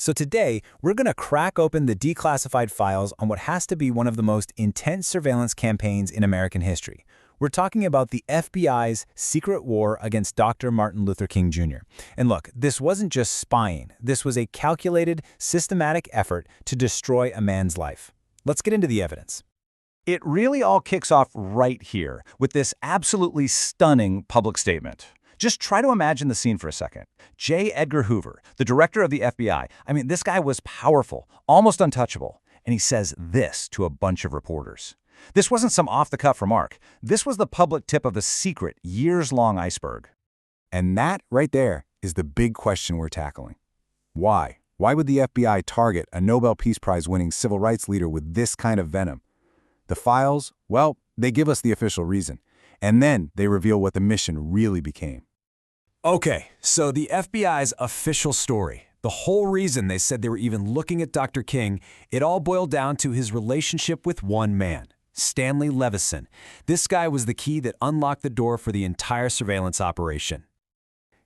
So today, we're going to crack open the declassified files on what has to be one of the most intense surveillance campaigns in American history. We're talking about the FBI's secret war against Dr. Martin Luther King Jr. And look, this wasn't just spying. This was a calculated, systematic effort to destroy a man's life. Let's get into the evidence. It really all kicks off right here with this absolutely stunning public statement. Just try to imagine the scene for a second. Edgar Hoover, the director of the FBI, this guy was powerful, almost untouchable, and he says this to a bunch of reporters. This wasn't some off-the-cuff remark. This was the public tip of a secret, years-long iceberg. And that right there is the big question we're tackling. Why? Why would the FBI target a Nobel Peace Prize-winning civil rights leader with this kind of venom? The files, well, they give us the official reason, and then they reveal what the mission really became. Okay, so the FBI's official story, the whole reason they said they were even looking at Dr. King, it all boiled down to his relationship with one man, Stanley Levison. This guy was the key that unlocked the door for the entire surveillance operation.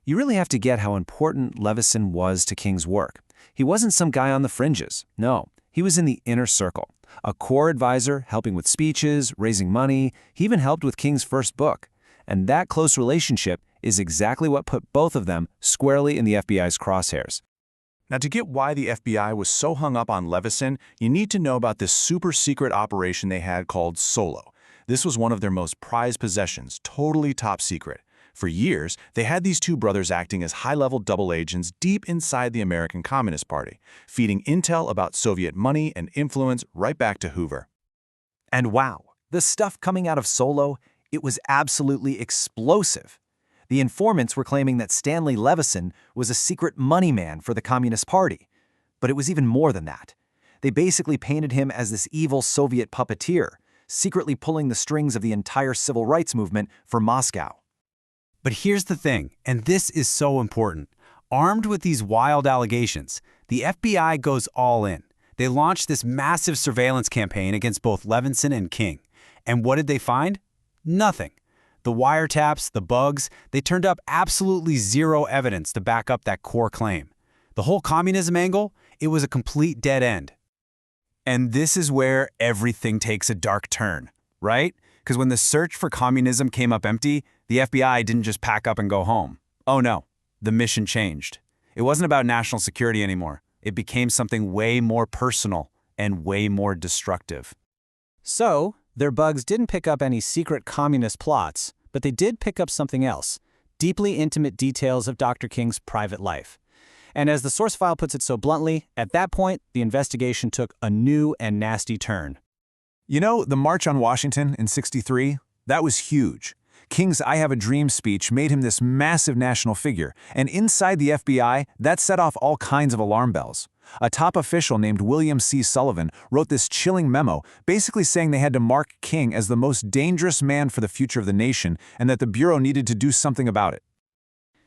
You really have to get how important Levison was to King's work. He wasn't some guy on the fringes. No, he was in the inner circle, a core advisor helping with speeches, raising money. He even helped with King's first book. And that close relationship is exactly what put both of them squarely in the FBI's crosshairs. Now, to get why the FBI was so hung up on Levison, you need to know about this super-secret operation they had called Solo. This was one of their most prized possessions, totally top secret. For years, they had these two brothers acting as high-level double agents deep inside the American Communist Party, feeding intel about Soviet money and influence right back to Hoover. And wow, the stuff coming out of Solo, it was absolutely explosive. The informants were claiming that Stanley Levison was a secret money man for the Communist Party. But it was even more than that. They basically painted him as this evil Soviet puppeteer, secretly pulling the strings of the entire civil rights movement for Moscow. But here's the thing, and this is so important. Armed with these wild allegations, the FBI goes all in. They launched this massive surveillance campaign against both Levison and King. And what did they find? Nothing. The wiretaps, the bugs, they turned up absolutely zero evidence to back up that core claim. The whole communism angle, it was a complete dead end. And this is where everything takes a dark turn, right? Because when the search for communism came up empty, the FBI didn't just pack up and go home. Oh no, the mission changed. It wasn't about national security anymore. It became something way more personal and way more destructive. So, their bugs didn't pick up any secret communist plots, but they did pick up something else, deeply intimate details of Dr. King's private life. And as the source file puts it so bluntly, at that point, the investigation took a new and nasty turn. You know, the March on Washington in '63, that was huge. King's I Have a Dream speech made him this massive national figure, and inside the FBI, that set off all kinds of alarm bells. A top official named William C. Sullivan wrote this chilling memo, basically saying they had to mark King as the most dangerous man for the future of the nation and that the Bureau needed to do something about it.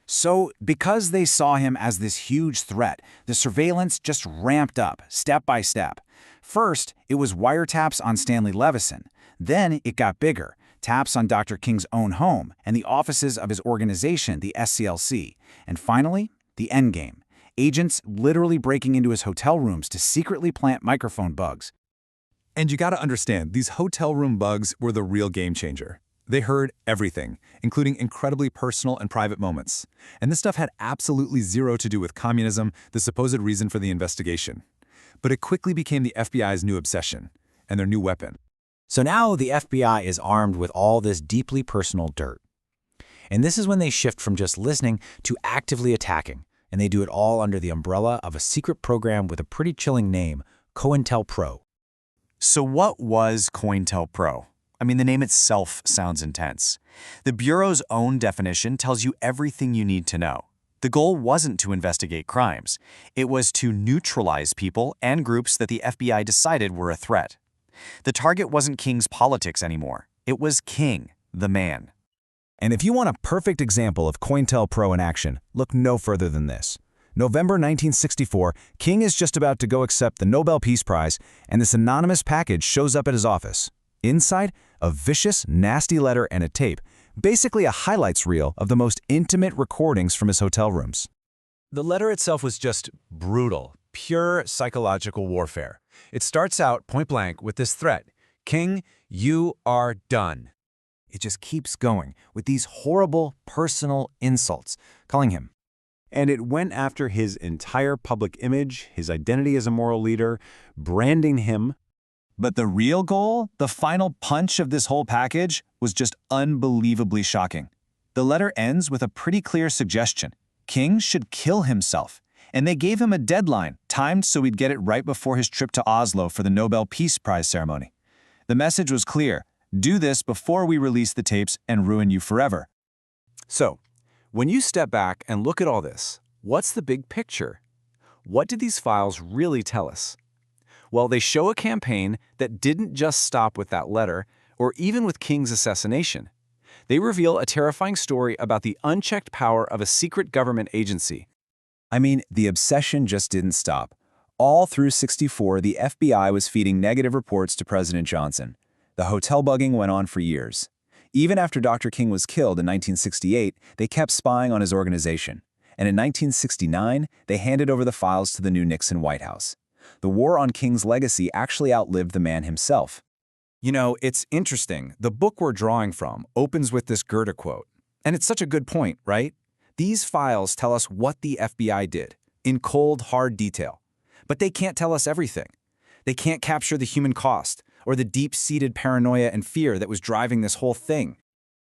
So, because they saw him as this huge threat, the surveillance just ramped up, step by step. First, it was wiretaps on Stanley Levison. Then it got bigger, taps on Dr. King's own home and the offices of his organization, the SCLC. And finally, the endgame. Agents literally breaking into his hotel rooms to secretly plant microphone bugs. And you gotta understand, these hotel room bugs were the real game changer. They heard everything, including incredibly personal and private moments. And this stuff had absolutely zero to do with communism, the supposed reason for the investigation. But it quickly became the FBI's new obsession and their new weapon. So now the FBI is armed with all this deeply personal dirt. And this is when they shift from just listening to actively attacking. And they do it all under the umbrella of a secret program with a pretty chilling name, COINTELPRO. So what was COINTELPRO? The name itself sounds intense. The Bureau's own definition tells you everything you need to know. The goal wasn't to investigate crimes. It was to neutralize people and groups that the FBI decided were a threat. The target wasn't King's politics anymore. It was King, the man. And if you want a perfect example of COINTELPRO in action, look no further than this. November 1964, King is just about to go accept the Nobel Peace Prize, and this anonymous package shows up at his office. Inside, a vicious, nasty letter and a tape, basically a highlights reel of the most intimate recordings from his hotel rooms. The letter itself was just brutal, pure psychological warfare. It starts out point blank with this threat: King, you are done. It just keeps going with these horrible personal insults, calling him. And it went after his entire public image, his identity as a moral leader, branding him. But the real goal, the final punch of this whole package, was just unbelievably shocking. The letter ends with a pretty clear suggestion. King should kill himself. And they gave him a deadline, timed so he'd get it right before his trip to Oslo for the Nobel Peace Prize ceremony. The message was clear: do this before we release the tapes and ruin you forever. So, when you step back and look at all this, what's the big picture? What did these files really tell us? Well, they show a campaign that didn't just stop with that letter, or even with King's assassination. They reveal a terrifying story about the unchecked power of a secret government agency. I mean, the obsession just didn't stop. All through '64, the FBI was feeding negative reports to President Johnson. The hotel bugging went on for years. Even after Dr. King was killed in 1968, they kept spying on his organization. And in 1969, they handed over the files to the new Nixon White House. The war on King's legacy actually outlived the man himself. You know, it's interesting. The book we're drawing from opens with this Goethe quote. And it's such a good point, right? These files tell us what the FBI did, in cold, hard detail. But they can't tell us everything. They can't capture the human cost, or the deep-seated paranoia and fear that was driving this whole thing.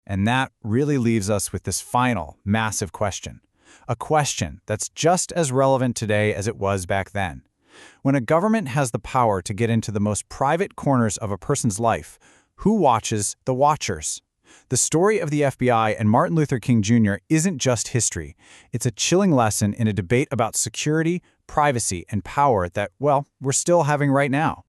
And that really leaves us with this final, massive question. A question that's just as relevant today as it was back then. When a government has the power to get into the most private corners of a person's life, who watches the watchers? The story of the FBI and Martin Luther King Jr. isn't just history. It's a chilling lesson in a debate about security, privacy, and power that, well, we're still having right now.